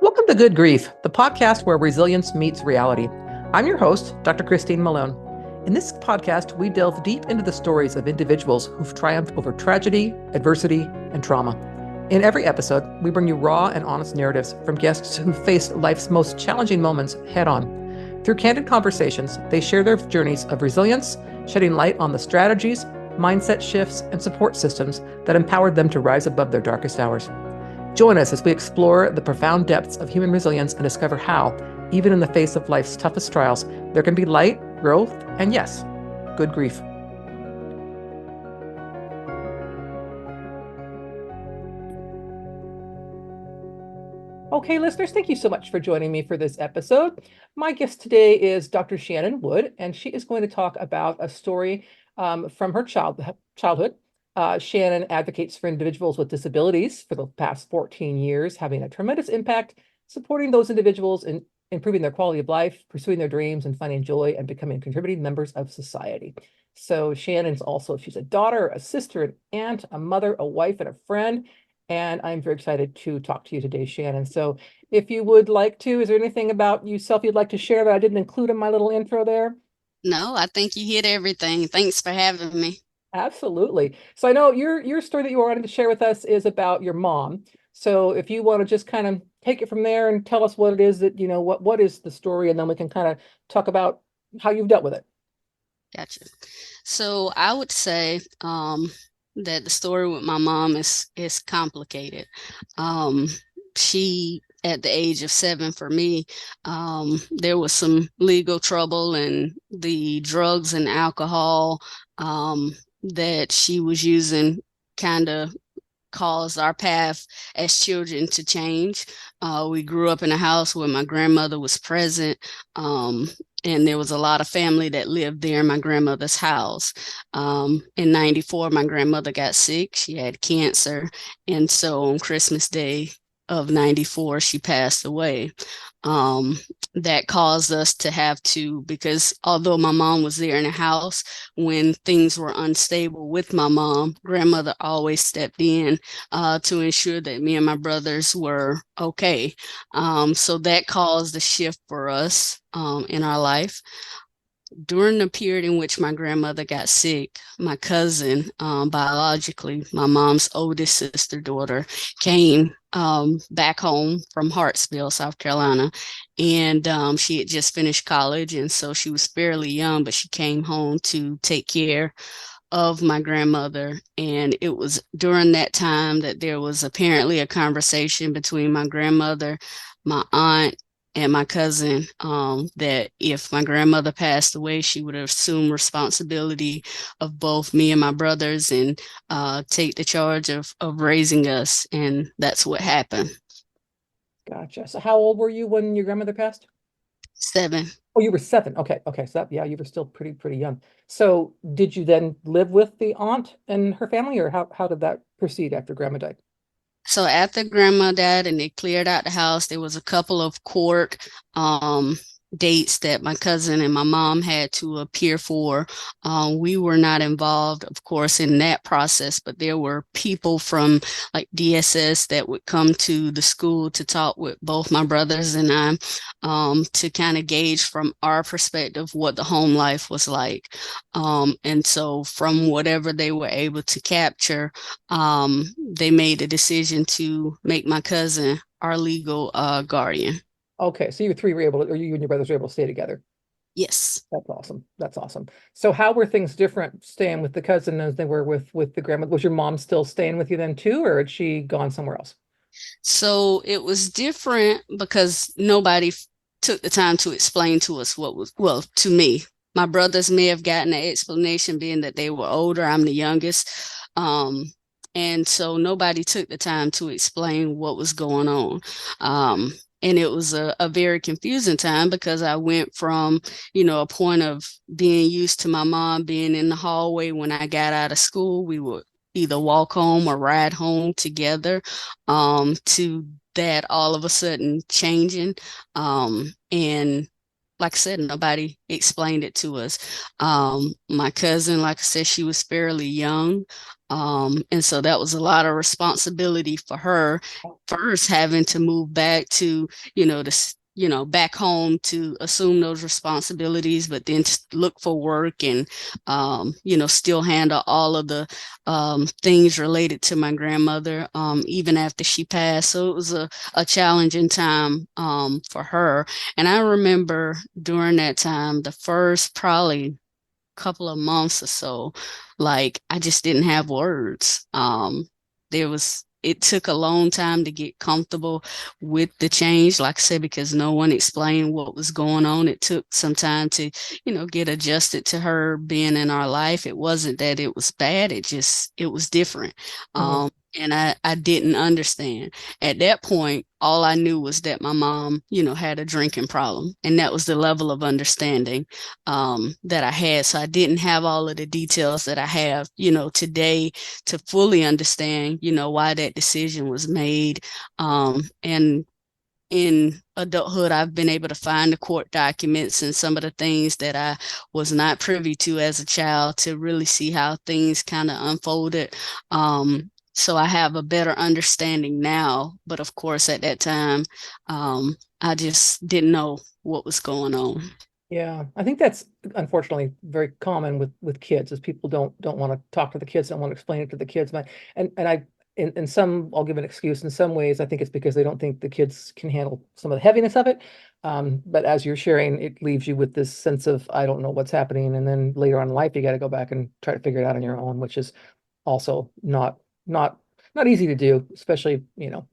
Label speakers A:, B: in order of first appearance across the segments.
A: Welcome to Good Grief, the podcast where resilience meets reality. I'm your host, Dr. Christine Malone. In this podcast, we delve deep into the stories of individuals who've triumphed over tragedy, adversity, and trauma. In every episode, we bring you raw and honest narratives from guests who faced life's most challenging moments head on. Through candid conversations, they share their journeys of resilience, shedding light on the strategies, mindset shifts, and support systems that empowered them to rise above their darkest hours. Join us as we explore the profound depths of human resilience and discover how, even in the face of life's toughest trials, there can be light, growth, and yes, good grief. Okay, listeners, thank you so much for joining me for this episode. My guest today is Dr. Shannon Wood, and she is going to talk about a story from her childhood. Shannon advocates for individuals with disabilities for the past 14 years, having a tremendous impact, supporting those individuals in improving their quality of life, pursuing their dreams, and finding joy and becoming contributing members of society. So Shannon's also, she's a daughter, a sister, an aunt, a mother, a wife, and a friend. And I'm very excited to talk to you today, Shannon. So if you would like to, is there anything about yourself you'd like to share that I didn't include in my little intro there?
B: No, I think you hit everything. Thanks for having me.
A: Absolutely. So I know your story that you wanted to share with us is about your mom. So if you want to just kind of take it from there and tell us what it is that, what is the story, and then we can kind of talk about how you've dealt with it.
B: Gotcha. So I would say that the story with my mom is complicated. Um, she, at the age of 7 for me, there was some legal trouble and the drugs and alcohol that she was using kind of caused our path as children to change. We grew up in a house where my grandmother was present, and there was a lot of family that lived there in my grandmother's house. In 94, my grandmother got sick. She had cancer. And so on Christmas Day of 94, she passed away. Um, that caused us to have to, because although my mom was there in the house, when things were unstable with my mom, grandmother always stepped in to ensure that me and my brothers were okay. So that caused a shift for us in our life. During the period in which my grandmother got sick, my cousin, biologically, my mom's oldest sister daughter, came back home from Hartsville, South Carolina. And she had just finished college. And so she was fairly young, but she came home to take care of my grandmother. And it was during that time that there was apparently a conversation between my grandmother, my aunt, and my cousin, that if my grandmother passed away, she would assume responsibility of both me and my brothers and take the charge of raising us. And that's what happened.
A: Gotcha. So how old were you when your grandmother passed?
B: 7.
A: Oh, you were 7. Okay. Okay. So yeah, you were still pretty young. So did you then live with the aunt and her family, or how did that proceed after grandma died?
B: So after grandma died and they cleared out the house, there was a couple of court dates that my cousin and my mom had to appear for. We were not involved, of course, in that process, but there were people from like DSS that would come to the school to talk with both my brothers and I, to kind of gauge from our perspective what the home life was like. And so from whatever they were able to capture, they made a decision to make my cousin our legal guardian.
A: Okay. So you three were able to, or you and your brothers were able to stay together.
B: Yes.
A: That's awesome. That's awesome. So how were things different staying with the cousin as they were with the grandma? Was your mom still staying with you then too, or had she gone somewhere else?
B: So it was different because nobody took the time to explain to us what was, well, to me. My brothers may have gotten an explanation being that they were older. I'm the youngest. Um, and so nobody took the time to explain what was going on. And it was a very confusing time because I went from, a point of being used to my mom being in the hallway when I got out of school. We would either walk home or ride home together, to that all of a sudden changing. And like I said, nobody explained it to us. My cousin, like I said, she was fairly young. And so that was a lot of responsibility for her, first having to move back to, back home to assume those responsibilities, but then to look for work and, still handle all of the things related to my grandmother, even after she passed. So it was a challenging time for her. And I remember during that time, the first probably couple of months or so, like I just didn't have words. It took a long time to get comfortable with the change, like I said, because no one explained what was going on. It took some time to, get adjusted to her being in our life. It wasn't that it was bad, it was different.
A: Mhm.
B: And I didn't understand. At that point, all I knew was that my mom, had a drinking problem. And that was the level of understanding that I had. So I didn't have all of the details that I have, today to fully understand, why that decision was made. And in adulthood, I've been able to find the court documents and some of the things that I was not privy to as a child to really see how things kind of unfolded. So I have a better understanding now. But of course, at that time, I just didn't know what was going on.
A: Yeah, I think that's unfortunately very common with kids, is people don't want to talk to the kids, don't want to explain it to the kids. And I in some, I'll give an excuse. In some ways, I think it's because they don't think the kids can handle some of the heaviness of it. But as you're sharing, it leaves you with this sense of, I don't know what's happening, and then later on in life, you got to go back and try to figure it out on your own, which is also not not easy to do. Especially,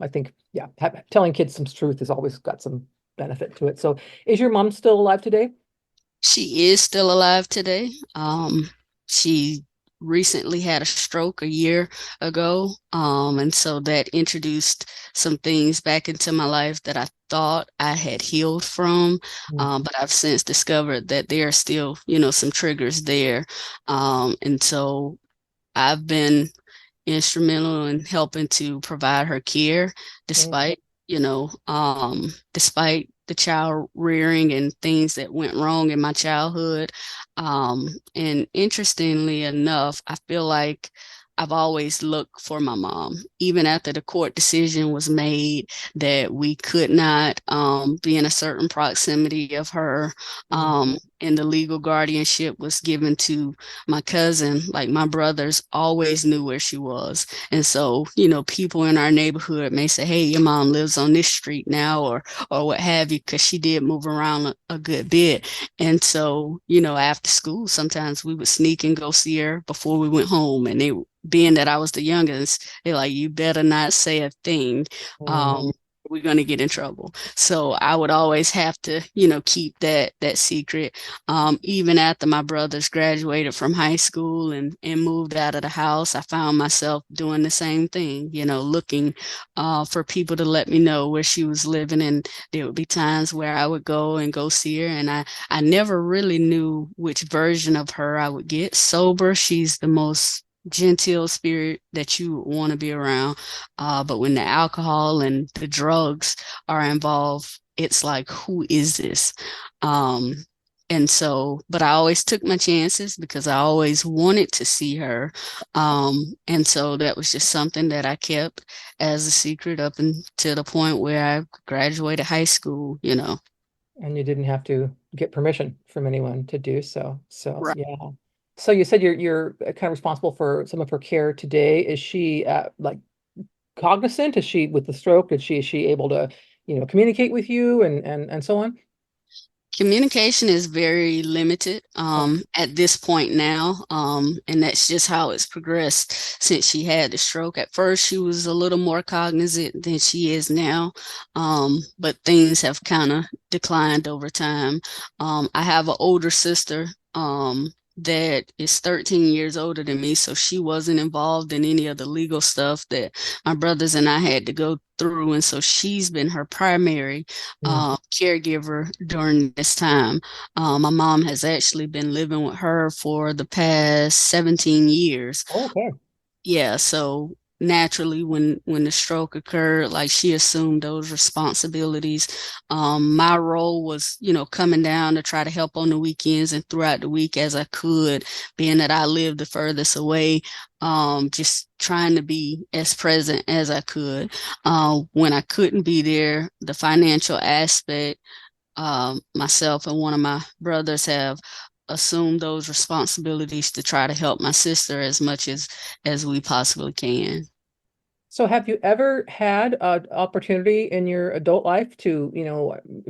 A: I think, yeah, telling kids some truth has always got some benefit to it. So, is your mom still alive today?
B: She is still alive today. She recently had a stroke a year ago. And so that introduced some things back into my life that I thought I had healed from.
A: Mm.
B: But I've since discovered that there are still, some triggers there. And so I've been instrumental in helping to provide her care
A: Mm.
B: despite the child rearing and things that went wrong in my childhood. And interestingly enough, I feel like I've always looked for my mom, even after the court decision was made that we could not be in a certain proximity of her.
A: Mm.
B: And the legal guardianship was given to my cousin. Like my brothers always knew where she was. And so, people in our neighborhood may say, hey, your mom lives on this street now, or what have you, because she did move around a good bit. And so, after school, sometimes we would sneak and go see her before we went home. And being that I was the youngest, they're like, you better not say a thing.
A: Mm.
B: Um, we're going to get in trouble. So I would always have to, keep that secret. Even after my brothers graduated from high school and moved out of the house, I found myself doing the same thing, looking for people to let me know where she was living. And there would be times where I would go and go see her. And I never really knew which version of her I would get. Sober, she's the most genteel spirit that you would want to be around. But when the alcohol and the drugs are involved, it's like, who is this? Um, and so, but I always took my chances because I always wanted to see her. And so that was just something that I kept as a secret up until the point where I graduated high school.
A: And you didn't have to get permission from anyone to do so. So,
B: Right.
A: yeah. So you said you're kind of responsible for some of her care today. Is she like cognizant? Is she, with the stroke? Is she able to, communicate with you and so on?
B: Communication is very limited
A: Oh.
B: at this point now, and that's just how it's progressed since she had the stroke. At first, she was a little more cognizant than she is now, but things have kind of declined over time. I have an older sister that is 13 years older than me, so she wasn't involved in any of the legal stuff that my brothers and I had to go through, and so she's been her primary
A: Mm.
B: caregiver during this time. My mom has actually been living with her for the past 17 years.
A: Oh, okay.
B: Yeah, so naturally when the stroke occurred, like she assumed those responsibilities. My role was, coming down to try to help on the weekends and throughout the week as I could, being that I lived the furthest away. Just trying to be as present as I could. When I couldn't be there, the financial aspect, myself and one of my brothers have assumed those responsibilities to try to help my sister as much as we possibly can.
A: So have you ever had an opportunity in your adult life to,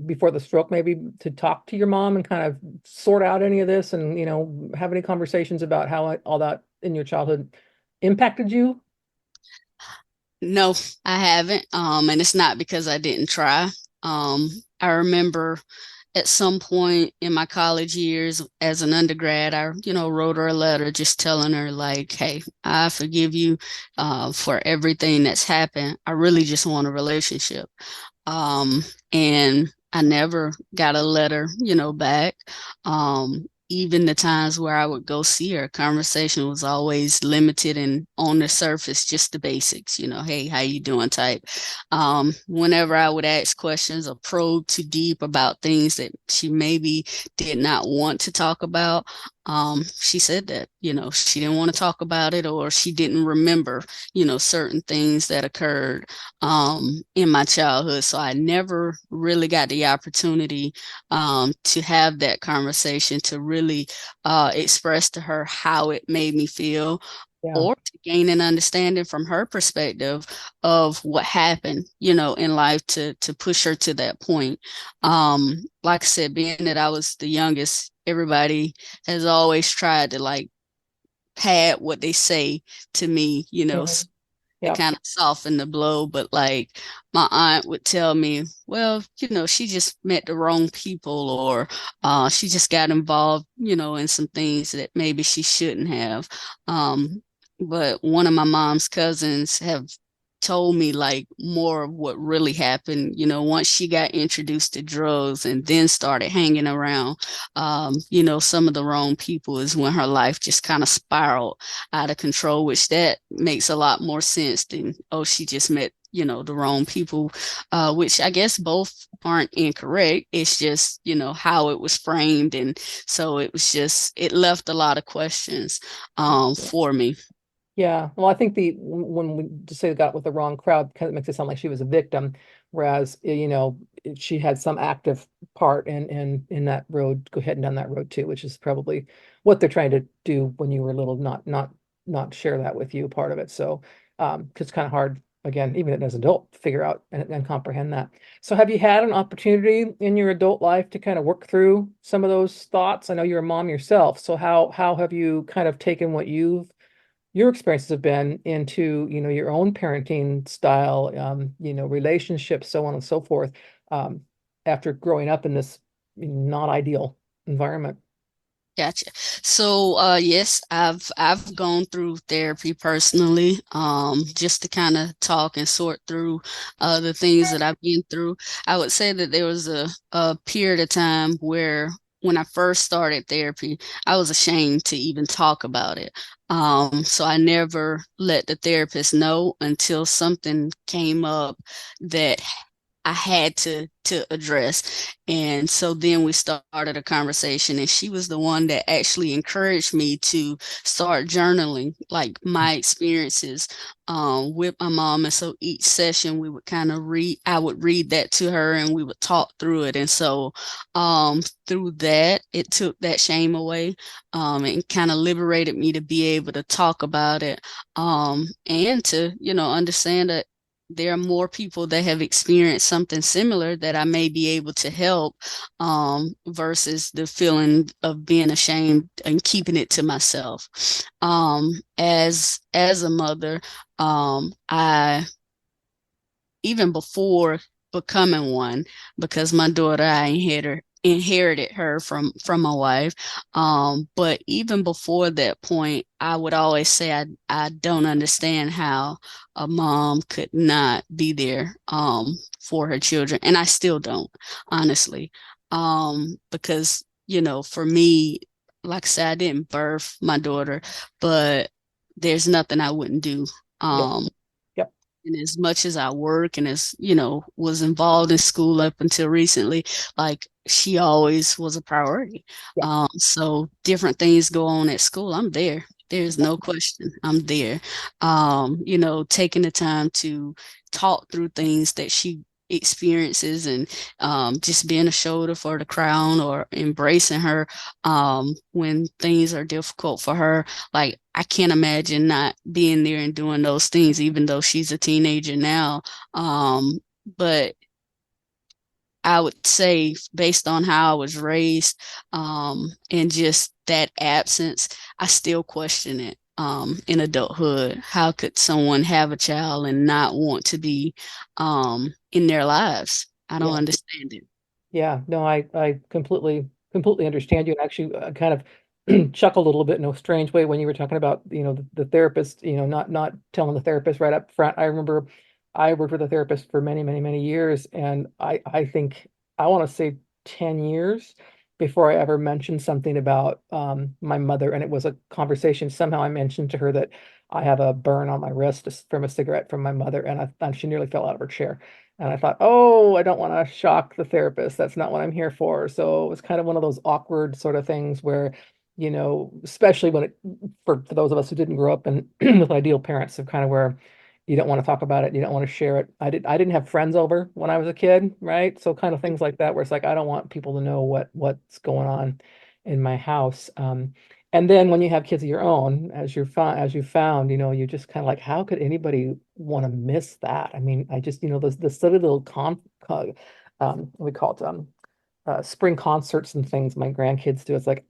A: before the stroke, maybe to talk to your mom and kind of sort out any of this and, have any conversations about how all that in your childhood impacted you?
B: No, I haven't. And it's not because I didn't try. I remember at some point in my college years as an undergrad, I, wrote her a letter just telling her like, hey, I forgive you for everything that's happened. I really just want a relationship. Um, and I never got a letter, back. Even the times where I would go see her, conversation was always limited and on the surface, just the basics, hey, how you doing type. Whenever I would ask questions or probe too deep about things that she maybe did not want to talk about, she said that, she didn't want to talk about it or she didn't remember, certain things that occurred in my childhood. So I never really got the opportunity to have that conversation, to really express to her how it made me feel,
A: Yeah.
B: or to gain an understanding from her perspective of what happened, in life to push her to that point. Like I said, being that I was the youngest, everybody has always tried to like pad what they say to me,
A: Mhm.
B: to
A: Yeah.
B: kind of soften the blow. But like my aunt would tell me, well, she just met the wrong people, or she just got involved, in some things that maybe she shouldn't have. But one of my mom's cousins have told me like more of what really happened, once she got introduced to drugs and then started hanging around, some of the wrong people, is when her life just kind of spiraled out of control, which that makes a lot more sense than, oh, she just met, the wrong people, which I guess both aren't incorrect. It's just, how it was framed. And so it left a lot of questions for me.
A: Yeah, well, I think when we just say got with the wrong crowd, kind of makes it sound like she was a victim, whereas she had some active part in that road, go ahead and down that road too, which is probably what they're trying to do when you were little, not share that with you, part of it. So, 'cause it's kind of hard, again, even as an adult, to figure out and comprehend that. So, have you had an opportunity in your adult life to kind of work through some of those thoughts? I know you're a mom yourself, so how have you kind of taken what your experiences have been into, your own parenting style, relationships, so on and so forth, um, after growing up in this not ideal environment.
B: Gotcha. So, yes, I've gone through therapy personally, just to kind of talk and sort through the things that I've been through. I would say that there was a period of time where when I first started therapy, I was ashamed to even talk about it. So I never let the therapist know until something came up that I had to address. And so then we started a conversation, and she was the one that actually encouraged me to start journaling like my experiences with my mom. And so each session we would kind of I would read that to her and we would talk through it. And so through that, it took that shame away, and kind of liberated me to be able to talk about it, and to, understand that there are more people that have experienced something similar that I may be able to help, versus the feeling of being ashamed and keeping it to myself. As a mother, I, even before becoming one, because my daughter, I inherited her from my wife. But even before that point, I would always say I don't understand how a mom could not be there for her children. And I still don't, honestly. Because, for me, like I said, I didn't birth my daughter, but there's nothing I wouldn't do.
A: Yeah.
B: And as much as I work and as, was involved in school up until recently, like she always was a priority.
A: Yeah.
B: So different things go on at school. I'm there. There's no question. I'm there. Taking the time to talk through things that she experiences and just being a shoulder for the crown or embracing her when things are difficult for her. Like, I can't imagine not being there and doing those things, even though she's a teenager now. But I would say, based on how I was raised, and just that absence, I still question it. In adulthood, how could someone have a child and not want to be in their lives? I don't
A: Yeah.
B: understand it.
A: Yeah, no, I completely understand you, and actually kind of chuckled a little bit in a strange way when you were talking about, the therapist, not telling the therapist right up front. I remember I worked with a therapist for many, many, many years, and I think I want to say 10 years before I ever mentioned something about my mother, and it was a conversation. Somehow I mentioned to her that I have a burn on my wrist from a cigarette from my mother, and she nearly fell out of her chair. And I thought, oh, I don't want to shock the therapist. That's not what I'm here for. So it was kind of one of those awkward sort of things where, especially when for those of us who didn't grow up and with ideal parents, of kind of where you don't want to talk about it, you don't want to share it. I didn't have friends over when I was a kid, right? So kind of things like that, where it's like I don't want people to know what's going on in my house. And then when you have kids of your own, as you found, you just kind of like, how could anybody want to miss that? I mean, I just, the silly little what we call it, spring concerts and things my grandkids do. It's like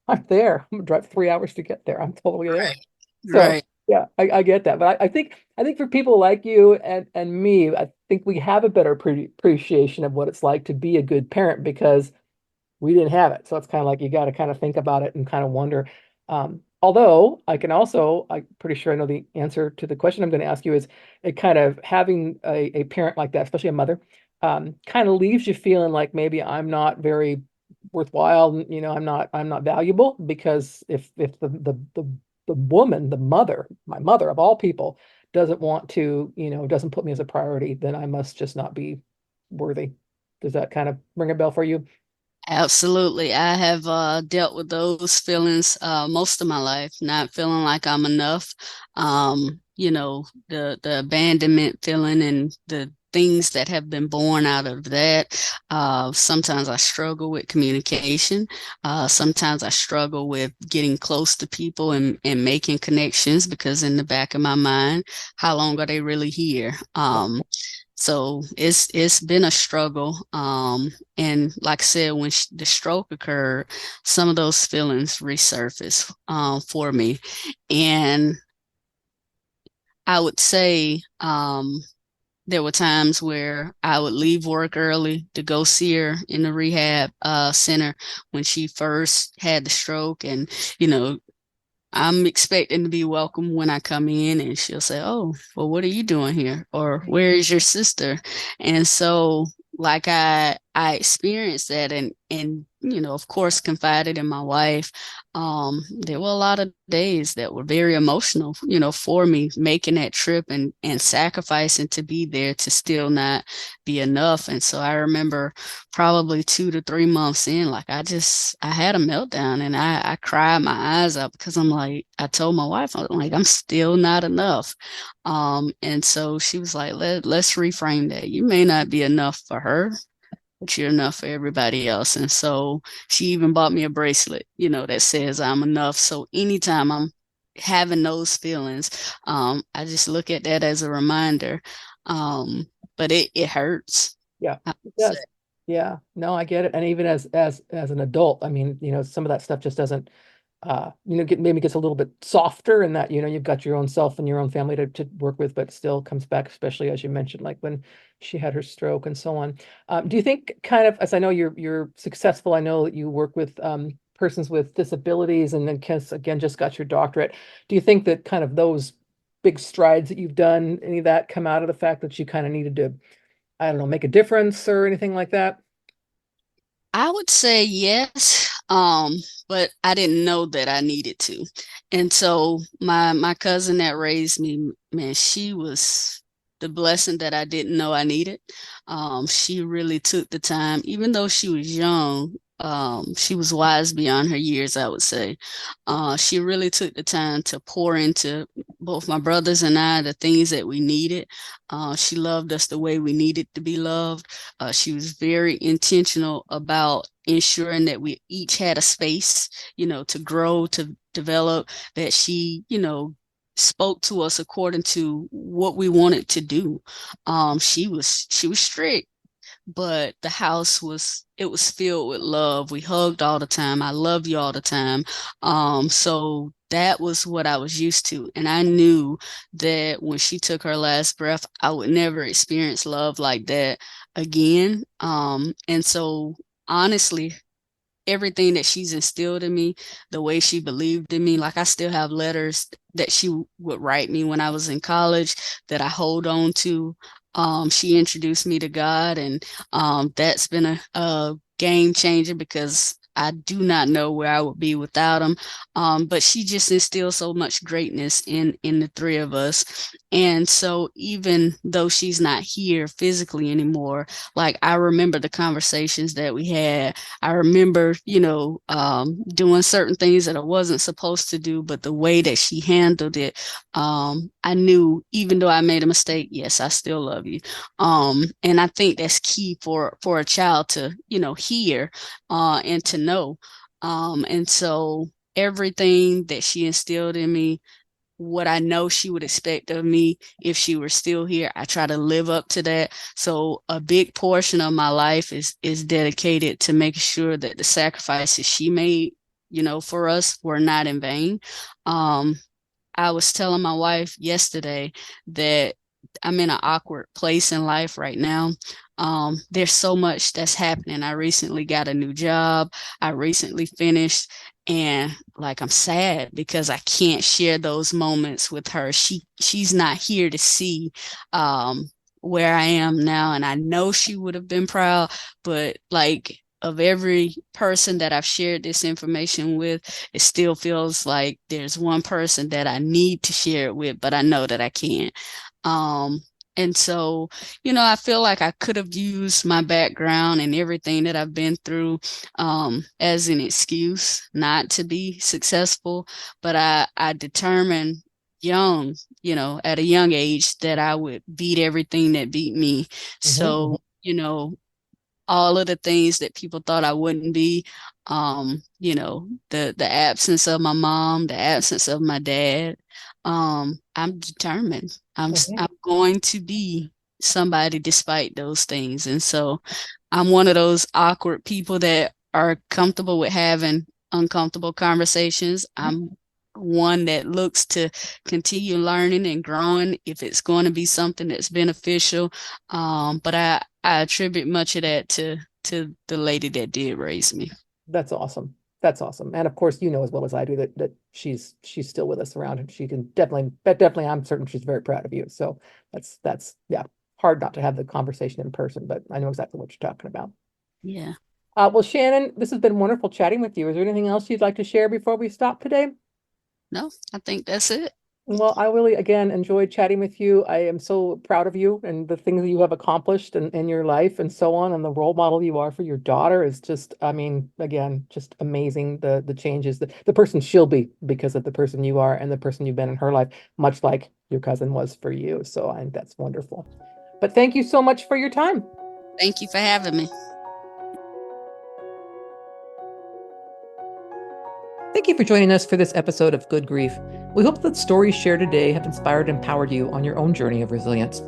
A: I'm there. I'm gonna drive 3 hours to get there. I'm totally there.
B: Right.
A: So
B: Right.
A: yeah, I get that. But I think for people like you and me, I think we have a better appreciation of what it's like to be a good parent because we didn't have it. So it's kind of like you got to kind of think about it and kind of wonder. Although I'm pretty sure I know the answer to the question I'm going to ask you is it kind of having a parent like that, especially a mother, kind of leaves you feeling like maybe I'm not very worthwhile. I'm not valuable because if the woman, the mother, my mother of all people, doesn't want to, doesn't put me as a priority, then I must just not be worthy. Does that kind of ring a bell for you?
B: Absolutely. I have dealt with those feelings most of my life, not feeling like I'm enough. The abandonment feeling and the things that have been born out of that. Sometimes I struggle with communication. Sometimes I struggle with getting close to people and making connections because in the back of my mind, how long are they really here? So it's been a struggle. And like I said, when the stroke occurred, some of those feelings resurfaced for me. And I would say there were times where I would leave work early to go see her in the rehab center when she first had the stroke. And, you know, I'm expecting to be welcome when I come in, and she'll say, "Oh, well, what are you doing here?" Or "Where is your sister?" And so, like, I experienced that, and of course, confided in my wife. There were a lot of days that were very emotional, for me making that trip and sacrificing to be there to still not be enough. And so I remember probably 2 to 3 months in, like I had a meltdown and I cried my eyes out because I told my wife, I'm like, I'm still not enough. And so she was like, let's reframe that. You may not be enough for her, but you're enough for everybody else. And so she even bought me a bracelet, that says I'm enough. So anytime I'm having those feelings, I just look at that as a reminder. Um, but it hurts.
A: Yeah,
B: I
A: it
B: would say.
A: does. Yeah, no, I get it. And even as an adult, I mean, some of that stuff just doesn't maybe gets a little bit softer in that, you've got your own self and your own family to work with, but still comes back, especially as you mentioned, like when she had her stroke and so on. Do you think kind of, as I know you're successful, I know that you work with persons with disabilities and then again just got your doctorate. Do you think that kind of those big strides that you've done, any of that come out of the fact that you kind of needed to, I don't know, make a difference or anything like that?
B: I would say yes, but I didn't know that I needed to. And so my cousin that raised me, man, she was the blessing that I didn't know I needed. She really took the time, even though she was young. She was wise beyond her years, I would say. She really took the time to pour into both my brothers and I the things that we needed. She loved us the way we needed to be loved. She was very intentional about ensuring that we each had a space, to grow, to develop, that she, spoke to us according to what we wanted to do. She was strict, but the house was filled with love. We hugged all the time. I love you all the time. So that was what I was used to. And I knew that when she took her last breath, I would never experience love like that again. And so honestly, everything that she's instilled in me, the way she believed in me. Like I still have letters that she would write me when I was in college that I hold on to. She introduced me to God, and that's been a game changer because I do not know where I would be without him. But she just instilled so much greatness in the three of us. And so even though she's not here physically anymore, like I remember the conversations that we had. I remember, doing certain things that I wasn't supposed to do, but the way that she handled it, I knew even though I made a mistake, yes, I still love you. And I think that's key for a child to, hear, and to know. And so everything that she instilled in me, what I know she would expect of me if she were still here, I try to live up to that. So a big portion of my life is dedicated to making sure that the sacrifices she made, for us were not in vain. I was telling my wife yesterday that I'm in an awkward place in life right now. There's so much that's happening. I recently got a new job. I recently finished, and like I'm sad because I can't share those moments with her. She's not here to see where I am now, and I know she would have been proud, but like of every person that I've shared this information with, it still feels like there's one person that I need to share it with, but I know that I can't. Um, and so, I feel like I could have used my background and everything that I've been through as an excuse not to be successful. But I determined young, at a young age that I would beat everything that beat me.
A: Mhm.
B: So, all of the things that people thought I wouldn't be. The absence of my mom, the absence of my dad. I'm determined. I'm
A: Mhm.
B: going to be somebody despite those things. And so I'm one of those awkward people that are comfortable with having uncomfortable conversations. I'm one that looks to continue learning and growing if it's going to be something that's beneficial. But I attribute much of that to the lady that did raise me.
A: That's awesome. That's awesome. And of course, you know as well as I do that she's still with us around, and she can definitely, I'm certain she's very proud of you. So that's yeah, hard not to have the conversation in person, but I know exactly what you're talking about.
B: Yeah.
A: Well, Shannon, this has been wonderful chatting with you. Is there anything else you'd like to share before we stop today?
B: No, I think that's it.
A: Well, I really, again, enjoyed chatting with you. I am so proud of you and the things that you have accomplished in your life and so on. And the role model you are for your daughter is just, I mean, again, just amazing. The changes, the person she'll be because of the person you are and the person you've been in her life, much like your cousin was for you. So I think that's wonderful. But thank you so much for your time.
B: Thank you for having me.
A: Thank you for joining us for this episode of Good Grief. We hope that the stories shared today have inspired and empowered you on your own journey of resilience.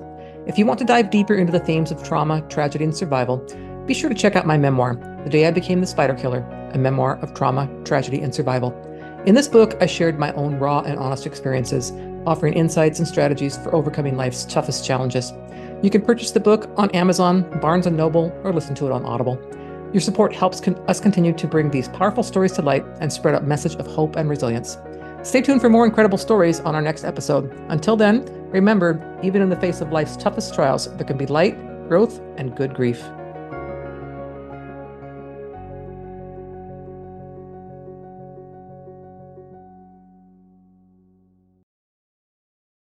A: If you want to dive deeper into the themes of trauma, tragedy, and survival, be sure to check out my memoir, The Day I Became the Spider Killer, a memoir of trauma, tragedy, and survival. In this book, I shared my own raw and honest experiences, offering insights and strategies for overcoming life's toughest challenges. You can purchase the book on Amazon, Barnes & Noble, or listen to it on Audible. Your support helps us continue to bring these powerful stories to light and spread a message of hope and resilience. Stay tuned for more incredible stories on our next episode. Until then, remember, even in the face of life's toughest trials, there can be light, growth, and good grief.